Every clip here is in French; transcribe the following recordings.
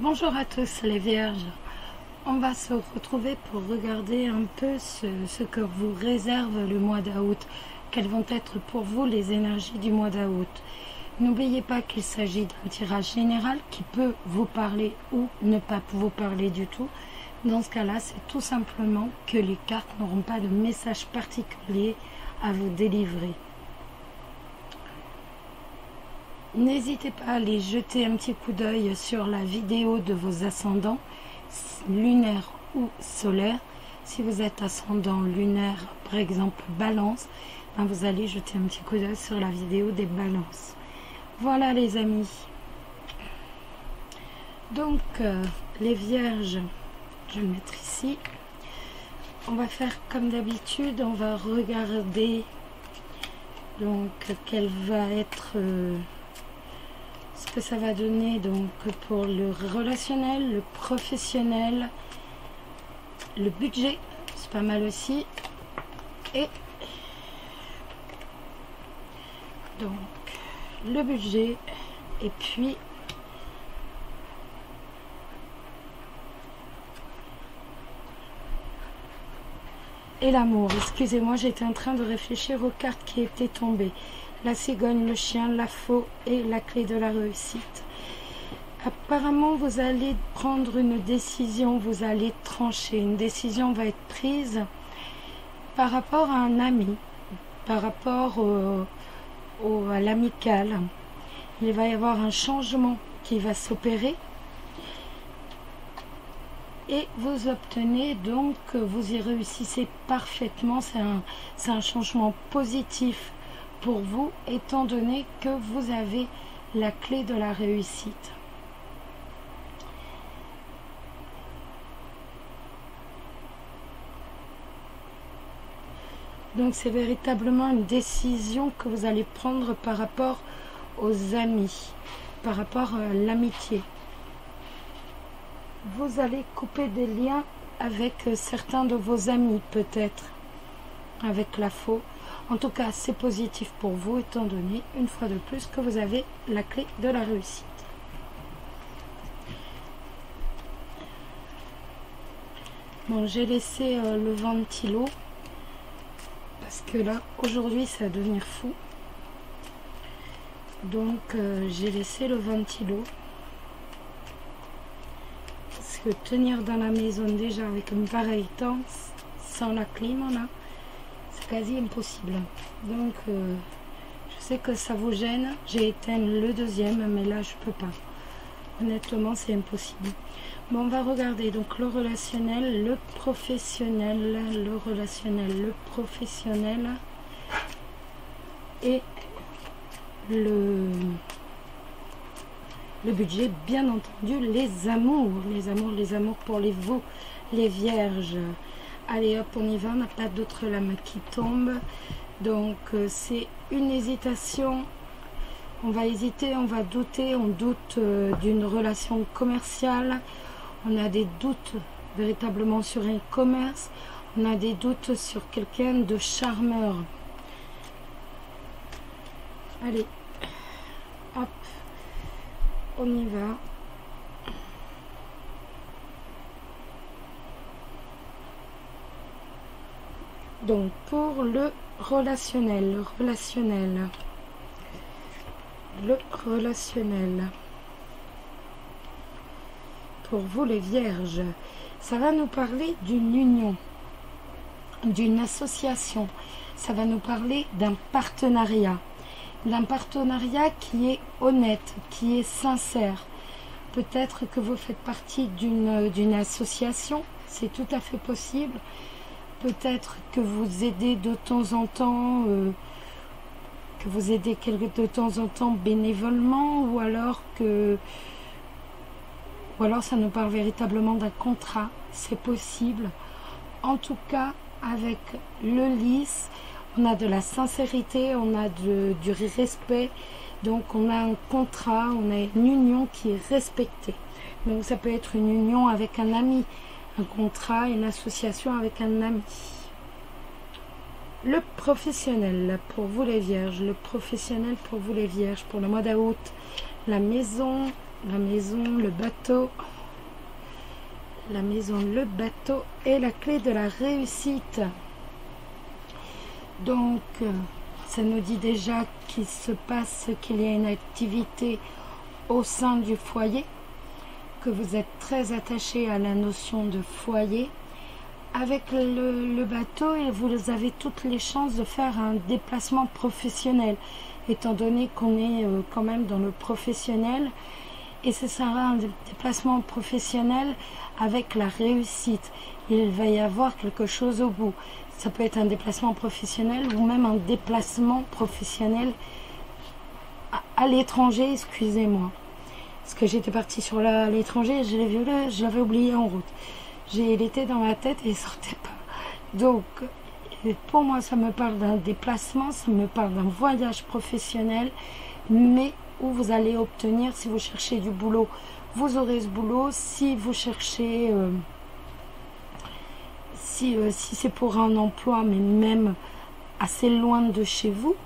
Bonjour à tous les vierges, on va se retrouver pour regarder un peu ce que vous réserve le mois d'août. Quelles vont être pour vous les énergies du mois d'août. N'oubliez pas qu'il s'agit d'un tirage général qui peut vous parler ou ne pas vous parler du tout. Dans ce cas-là, c'est tout simplement que les cartes n'auront pas de message particulier à vous délivrer. N'hésitez pas à aller jeter un petit coup d'œil sur la vidéo de vos ascendants, lunaires ou solaires. Si vous êtes ascendant lunaire, par exemple Balance, ben vous allez jeter un petit coup d'œil sur la vidéo des Balances. Voilà les amis. Donc les Vierges, je vais le mettre ici. On va faire comme d'habitude, on va regarder donc quelle va être ce que ça va donner donc pour le relationnel, le professionnel, le budget, c'est pas mal aussi, et donc le budget et puis et l'amour. Excusez-moi, j'étais en train de réfléchir aux cartes qui étaient tombées. La cigogne, le chien, la faux et la clé de la réussite. Apparemment, vous allez prendre une décision, vous allez trancher. Une décision va être prise par rapport à un ami, par rapport à l'amical. Il va y avoir un changement qui va s'opérer. Et vous obtenez donc, vous y réussissez parfaitement. C'est un changement positif pour vous, étant donné que vous avez la clé de la réussite. Donc c'est véritablement une décision que vous allez prendre par rapport aux amis, par rapport à l'amitié. Vous allez couper des liens avec certains de vos amis, peut-être, avec la faux. En tout cas, c'est positif pour vous, étant donné, une fois de plus, que vous avez la clé de la réussite. Bon, j'ai laissé le ventilo, parce que là, aujourd'hui, ça va devenir fou. Donc, j'ai laissé le ventilo. Parce que tenir dans la maison déjà avec un pareil temps, sans la clim, là, c'est quasi impossible. Donc je sais que ça vous gêne, j'ai éteint le deuxième, mais là je peux pas, honnêtement c'est impossible. Bon, on va regarder donc le relationnel, le professionnel, le relationnel, le professionnel et le budget, bien entendu, les amours pour vous, les vierges. Allez hop, on y va, on n'a pas d'autres lames qui tombent. Donc c'est une hésitation. On va hésiter, on va douter, on doute d'une relation commerciale. On a des doutes véritablement sur un commerce. On a des doutes sur quelqu'un de charmeur. Allez, hop, on y va. Donc pour le relationnel, pour vous les vierges, ça va nous parler d'une union, d'une association, ça va nous parler d'un partenariat qui est honnête, qui est sincère. Peut-être que vous faites partie d'une association, c'est tout à fait possible. Peut-être que vous aidez de temps en temps, bénévolement, ou alors ça nous parle véritablement d'un contrat, c'est possible. En tout cas, avec le lys, on a de la sincérité, on a du respect, donc on a un contrat, on a une union qui est respectée. Donc ça peut être une union avec un ami, un contrat, une association avec un ami. Le professionnel pour vous les vierges, pour le mois d'août, la maison, le bateau, la maison, le bateau et la clé de la réussite. Donc, ça nous dit déjà qu'il se passe, qu'il y a une activité au sein du foyer, que vous êtes très attaché à la notion de foyer. Avec le bateau, et vous avez toutes les chances de faire un déplacement professionnel, étant donné qu'on est quand même dans le professionnel, et ce sera un déplacement professionnel avec la réussite. Il va y avoir quelque chose au bout. Ça peut être un déplacement professionnel ou même un déplacement professionnel à l'étranger, excusez-moi. Parce que j'étais partie sur l'étranger, je l'avais oublié en route. Il était dans ma tête et il ne sortait pas. Donc, pour moi, ça me parle d'un déplacement, ça me parle d'un voyage professionnel, mais où vous allez obtenir, si vous cherchez du boulot, vous aurez ce boulot. Si vous cherchez, si c'est pour un emploi, mais même assez loin de chez vous,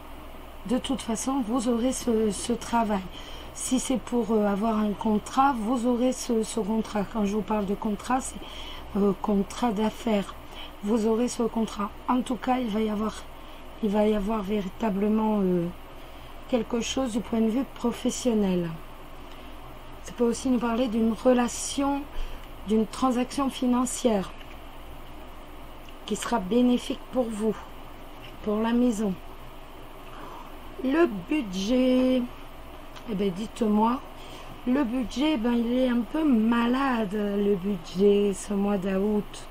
de toute façon, vous aurez ce travail. Si c'est pour avoir un contrat, vous aurez ce contrat. Quand je vous parle de contrat, c'est contrat d'affaires. Vous aurez ce contrat. En tout cas, il va y avoir véritablement quelque chose du point de vue professionnel. Ça peut aussi nous parler d'une relation, d'une transaction financière qui sera bénéfique pour vous, pour la maison. Le budget, eh bien dites-moi, le budget, il est un peu malade, le budget, ce mois d'août.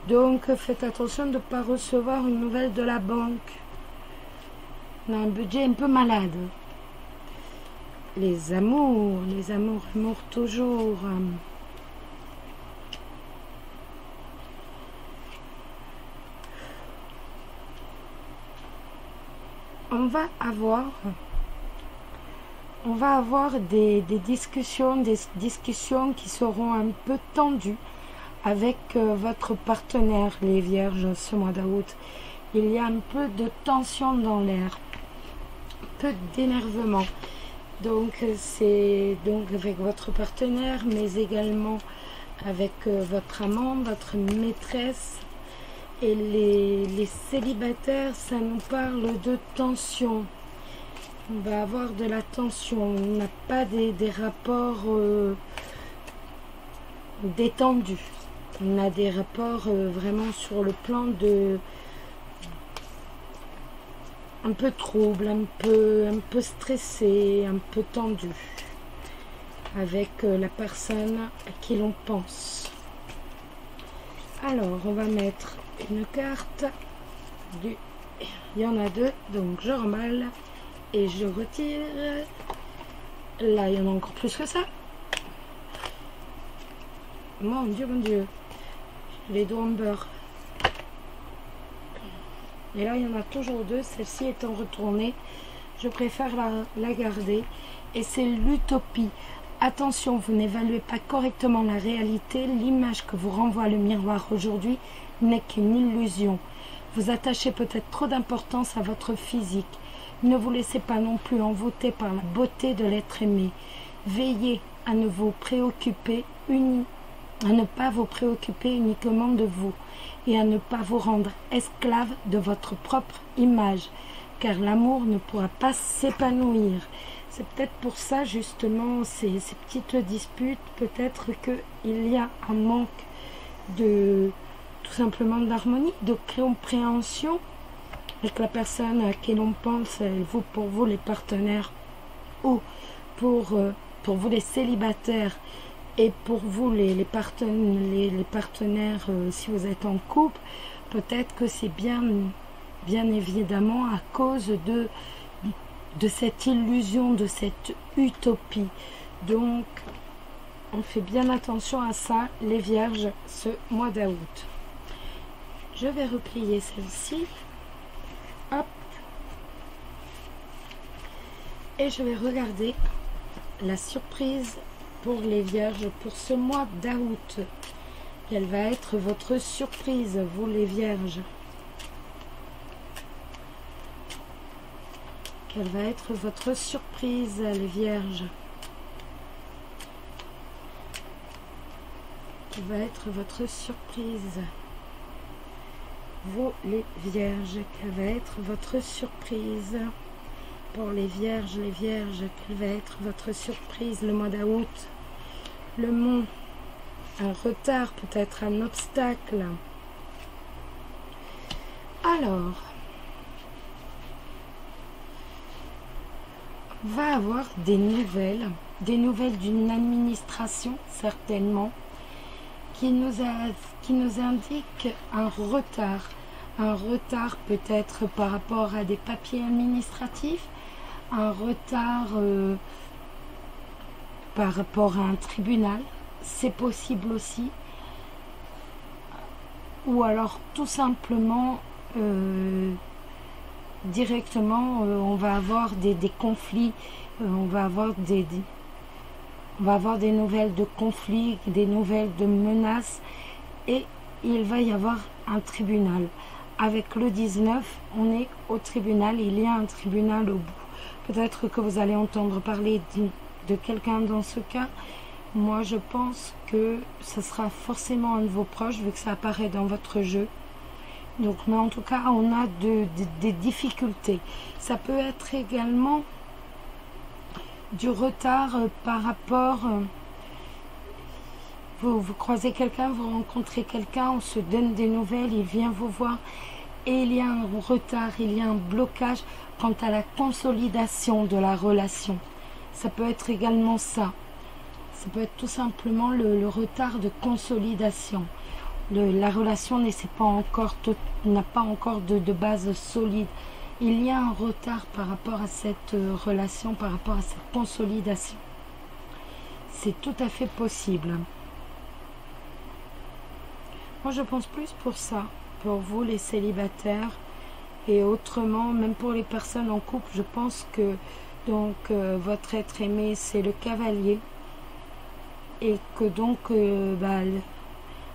Donc, faites attention de ne pas recevoir une nouvelle de la banque. On a un budget un peu malade. Les amours toujours. On va avoir des discussions qui seront un peu tendues avec votre partenaire, les vierges, ce mois d'août. Il y a un peu de tension dans l'air, un peu d'énervement. Donc, c'est avec votre partenaire, mais également avec votre amant, votre maîtresse. Et les célibataires, ça nous parle de tension. On va avoir de la tension. On n'a pas des rapports détendus. On a des rapports vraiment sur le plan de un peu trouble, un peu stressé, un peu tendu avec la personne à qui l'on pense. Alors, on va mettre une carte il y en a deux, donc je remballe et je retire. Là, il y en a encore plus que ça. Mon Dieu, les doigts en beurre. Et là, il y en a toujours deux. Celle-ci étant retournée, je préfère la garder. Et c'est l'utopie. Attention, vous n'évaluez pas correctement la réalité. L'image que vous renvoie le miroir aujourd'hui n'est qu'une illusion. Vous attachez peut-être trop d'importance à votre physique. Ne vous laissez pas non plus envoûter par la beauté de l'être aimé. Veillez à ne pas vous préoccuper uniquement de vous et à ne pas vous rendre esclave de votre propre image, car l'amour ne pourra pas s'épanouir. C'est peut-être pour ça justement ces petites disputes, peut-être qu'il y a un manque de tout simplement d'harmonie, de compréhension avec la personne à qui l'on pense, pour vous les partenaires, ou pour vous les célibataires, et pour vous les partenaires si vous êtes en couple, peut-être que c'est bien évidemment à cause de cette illusion, de cette utopie. Donc on fait bien attention à ça, les vierges, ce mois d'août. Je vais replier celle-ci. Hop. Et je vais regarder la surprise pour les vierges pour ce mois d'août. Quelle va être votre surprise, vous les vierges? Quelle va être votre surprise, les vierges? Quelle va être votre surprise? Vous, les vierges, quelle va être votre surprise? Pour les vierges, quelle va être votre surprise le mois d'août? Le mont, un retard, peut-être un obstacle. Alors, on va avoir des nouvelles d'une administration certainement, qui nous indique un retard peut-être par rapport à des papiers administratifs, un retard par rapport à un tribunal, c'est possible aussi, ou alors tout simplement directement on va avoir des conflits, on va avoir des nouvelles de conflits, des nouvelles de menaces, et il va y avoir un tribunal. Avec le 19, on est au tribunal, il y a un tribunal au bout. Peut-être que vous allez entendre parler de quelqu'un dans ce cas. Moi, je pense que ce sera forcément un de vos proches, vu que ça apparaît dans votre jeu. Donc, mais en tout cas, on a des difficultés. Ça peut être également du retard par rapport... vous croisez quelqu'un, vous rencontrez quelqu'un, on se donne des nouvelles, il vient vous voir, et il y a un retard, il y a un blocage quant à la consolidation de la relation. Ça peut être également ça. Ça peut être tout simplement le retard de consolidation. La relation n'a pas encore de base solide. Il y a un retard par rapport à cette relation, par rapport à cette consolidation. C'est tout à fait possible. Moi, je pense plus pour ça, pour vous les célibataires, et autrement, même pour les personnes en couple, je pense que donc votre être aimé, c'est le cavalier, et que donc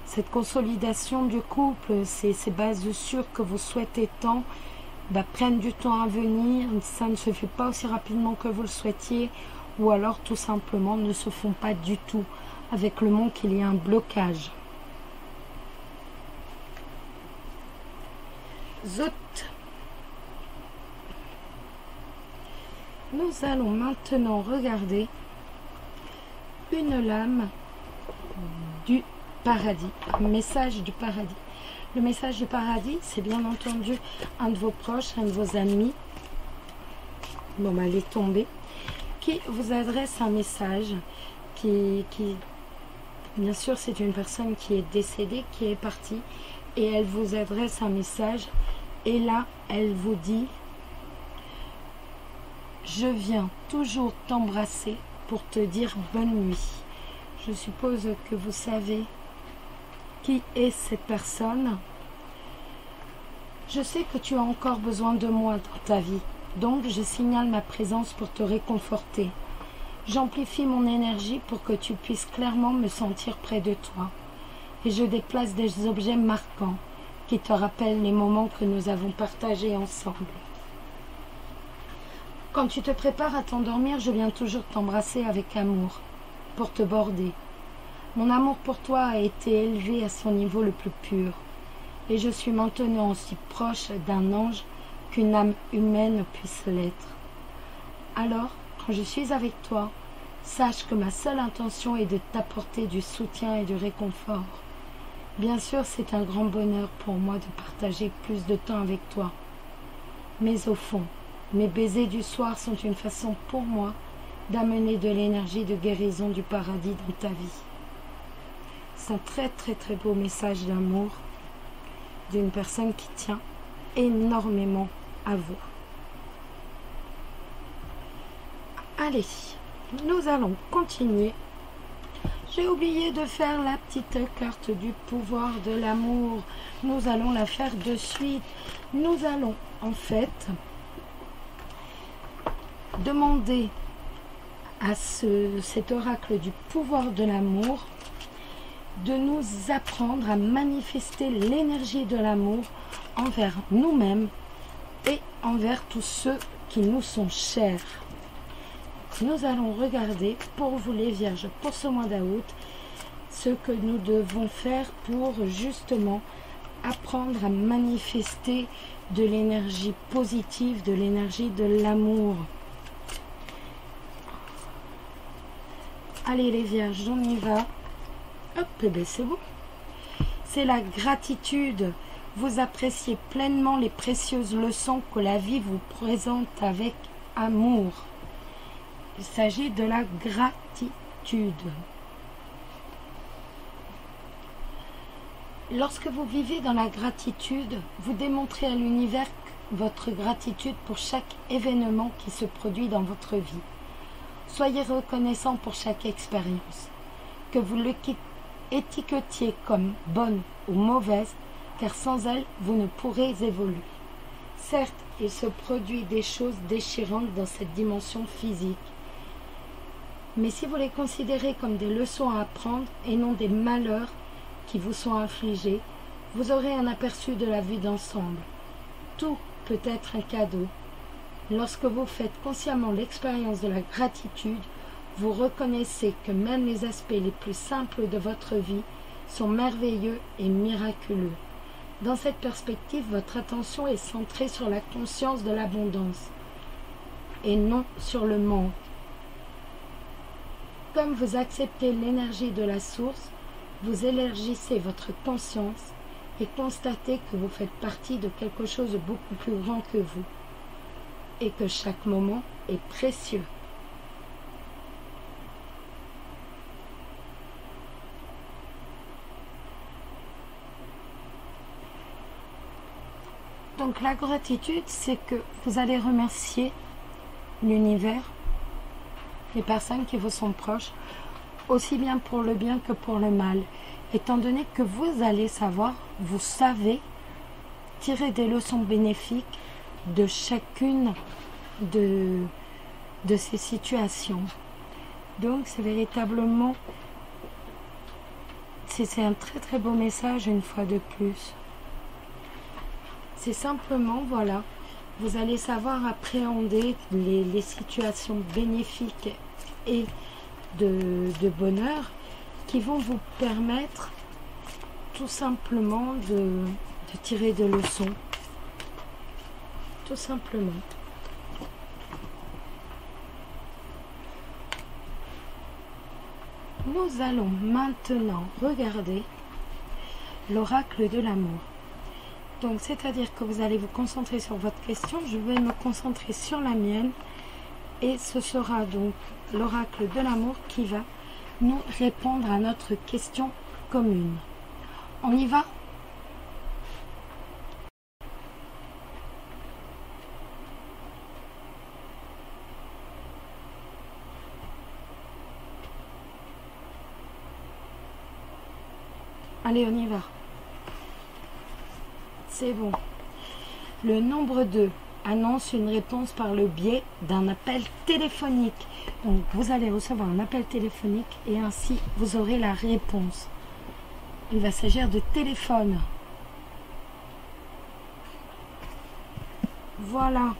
cette consolidation du couple, ces bases sûres que vous souhaitez tant, prennent du temps à venir. Ça ne se fait pas aussi rapidement que vous le souhaitiez, ou alors tout simplement ne se font pas du tout. Avec le monde, qu'il y a un blocage. Zut. Nous allons maintenant regarder une lame du paradis, un message du paradis. Le message du paradis, c'est bien entendu un de vos proches, un de vos amis. Bon, elle est tombée. Qui vous adresse un message qui bien sûr, c'est une personne qui est décédée, qui est partie, et elle vous adresse un message. Et là, elle vous dit: je viens toujours t'embrasser pour te dire bonne nuit. Je suppose que vous savez qui est cette personne. Je sais que tu as encore besoin de moi dans ta vie, donc je signale ma présence pour te réconforter. J'amplifie mon énergie pour que tu puisses clairement me sentir près de toi. Et je déplace des objets marquants qui te rappellent les moments que nous avons partagés ensemble. Quand tu te prépares à t'endormir, je viens toujours t'embrasser avec amour, pour te border. Mon amour pour toi a été élevé à son niveau le plus pur, et je suis maintenant aussi proche d'un ange qu'une âme humaine puisse l'être. Alors, quand je suis avec toi, sache que ma seule intention est de t'apporter du soutien et du réconfort. Bien sûr, c'est un grand bonheur pour moi de partager plus de temps avec toi. Mais au fond, mes baisers du soir sont une façon pour moi d'amener de l'énergie de guérison du paradis dans ta vie. C'est un très très très beau message d'amour d'une personne qui tient énormément à vous. Allez, nous allons continuer. J'ai oublié de faire la petite carte du pouvoir de l'amour. Nous allons la faire de suite. Nous allons en fait demander à cet oracle du pouvoir de l'amour de nous apprendre à manifester l'énergie de l'amour envers nous-mêmes et envers tous ceux qui nous sont chers. Nous allons regarder pour vous les vierges pour ce mois d'août ce que nous devons faire pour justement apprendre à manifester de l'énergie positive, de l'énergie de l'amour. Allez les vierges, on y va. Hop, et bien c'est bon. C'est la gratitude. Vous appréciez pleinement les précieuses leçons que la vie vous présente avec amour. Il s'agit de la gratitude. Lorsque vous vivez dans la gratitude, vous démontrez à l'univers votre gratitude pour chaque événement qui se produit dans votre vie. Soyez reconnaissant pour chaque expérience, que vous l'étiquetiez comme bonne ou mauvaise, car sans elle, vous ne pourrez évoluer. Certes, il se produit des choses déchirantes dans cette dimension physique, mais si vous les considérez comme des leçons à apprendre et non des malheurs qui vous sont infligés, vous aurez un aperçu de la vue d'ensemble. Tout peut être un cadeau. Lorsque vous faites consciemment l'expérience de la gratitude, vous reconnaissez que même les aspects les plus simples de votre vie sont merveilleux et miraculeux. Dans cette perspective, votre attention est centrée sur la conscience de l'abondance et non sur le manque. Comme vous acceptez l'énergie de la source, vous élargissez votre conscience et constatez que vous faites partie de quelque chose de beaucoup plus grand que vous et que chaque moment est précieux. Donc la gratitude, c'est que vous allez remercier l'univers, les personnes qui vous sont proches, aussi bien pour le bien que pour le mal, étant donné que vous allez savoir, vous savez tirer des leçons bénéfiques de chacune de ces situations. Donc c'est véritablement, c'est un très très beau message une fois de plus. C'est simplement, voilà, vous allez savoir appréhender les situations bénéfiques et de bonheur qui vont vous permettre tout simplement de tirer des leçons. Tout simplement. Nous allons maintenant regarder l'oracle de l'amour. Donc, c'est-à-dire que vous allez vous concentrer sur votre question, je vais me concentrer sur la mienne, et ce sera donc l'oracle de l'amour qui va nous répondre à notre question commune. On y va ? Allez, on y va. C'est bon. Le nombre 2 annonce une réponse par le biais d'un appel téléphonique. Donc, vous allez recevoir un appel téléphonique et ainsi, vous aurez la réponse. Il va s'agir de téléphone. Voilà.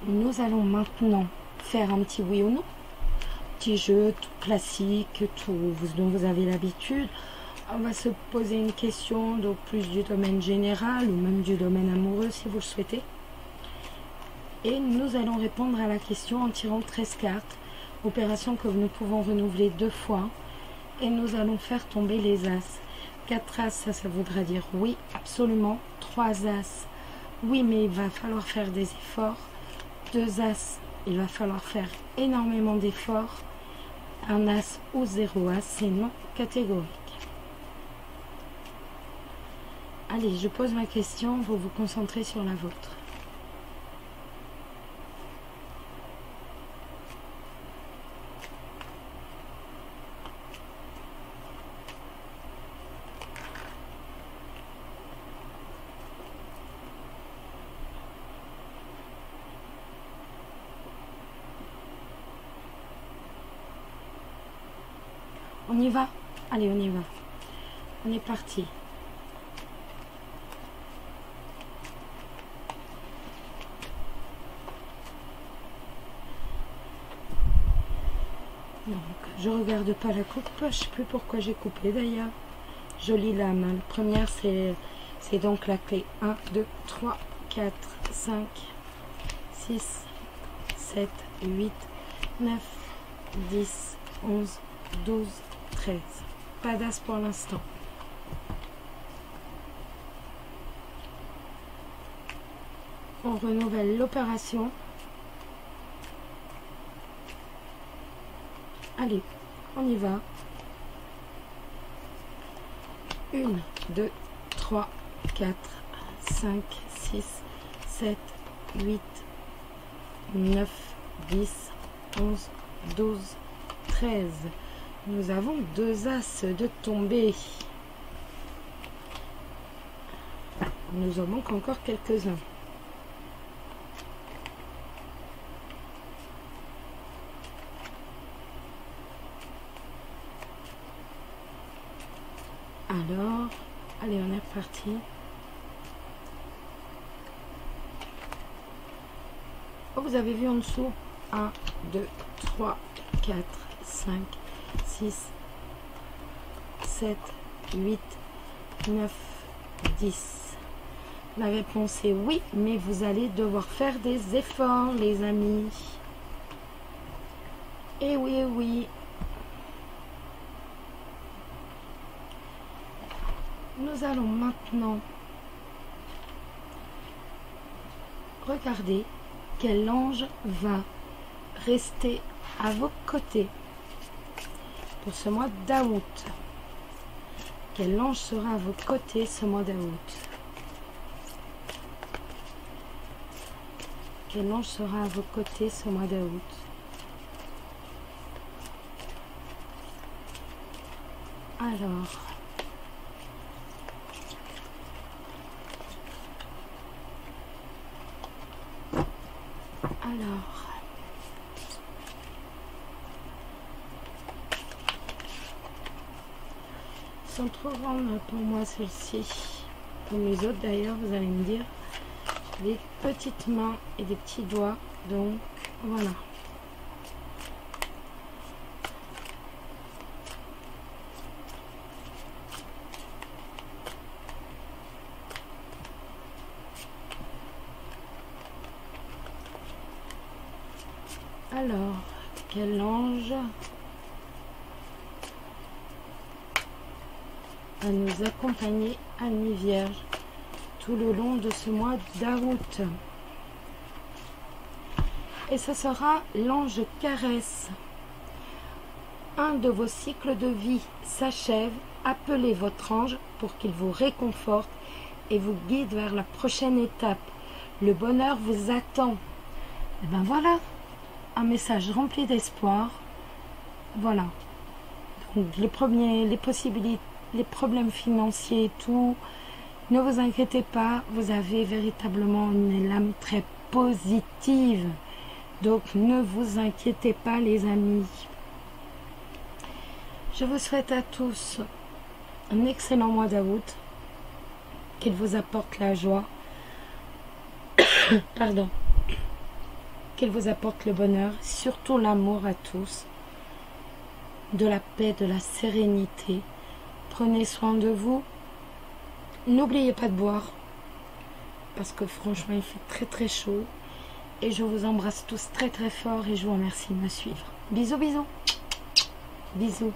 Nous allons maintenant faire un petit oui ou non. Petit jeu tout classique, tout dont vous avez l'habitude. On va se poser une question, donc plus du domaine général ou même du domaine amoureux si vous le souhaitez. Et nous allons répondre à la question en tirant 13 cartes, opération que nous pouvons renouveler 2 fois. Et nous allons faire tomber les as. 4 as, ça voudra dire oui, absolument. 3 as, oui, mais il va falloir faire des efforts. 2 as, il va falloir faire énormément d'efforts. Un as ou 0 as, c'est non catégorique. Allez, je pose ma question, vous vous concentrez sur la vôtre. On y va? Allez, on y va. On est parti. Donc, Je regarde pas la coupe, je sais plus pourquoi j'ai coupé d'ailleurs. Jolie lame. La première, c'est donc la clé 1, 2, 3, 4, 5, 6, 7, 8, 9, 10, 11, 12, 13. Pas d'as pour l'instant. On renouvelle l'opération. Allez, on y va. 1, 2, 3, 4, 5, 6, 7, 8, 9, 10, 11, 12, 13. Nous avons 2 as de tombée. Nous en manque encore quelques-uns. Alors, allez, on est reparti. Oh, vous avez vu en dessous 1, 2, 3, 4, 5, 6, 7, 8, 9, 10. La réponse est oui, mais vous allez devoir faire des efforts, les amis. Et oui, oui. Nous allons maintenant regarder quel ange va rester à vos côtés pour ce mois d'août. Quel ange sera à vos côtés ce mois d'août? Quel ange sera à vos côtés ce mois d'août? Alors, ils sont trop grandes pour moi celles-ci, comme les autres d'ailleurs, vous allez me dire. Des petites mains et des petits doigts, donc voilà. Alors, quel ange va nous accompagner à nuit vierge tout le long de ce mois d'août? Et ce sera l'ange caresse. Un de vos cycles de vie s'achève. Appelez votre ange pour qu'il vous réconforte et vous guide vers la prochaine étape. Le bonheur vous attend. Et ben voilà, un message rempli d'espoir. Voilà. Donc les possibilités, les problèmes financiers et tout, ne vous inquiétez pas, vous avez véritablement une âme très positive. Donc ne vous inquiétez pas les amis. Je vous souhaite à tous un excellent mois d'août. Qu'il vous apporte la joie. Pardon. Qu'il vous apporte le bonheur, surtout l'amour à tous. De la paix, de la sérénité. Prenez soin de vous. N'oubliez pas de boire. Parce que franchement, il fait très très chaud. Et je vous embrasse tous très très fort et je vous remercie de me suivre. Bisous, bisous. Bisous.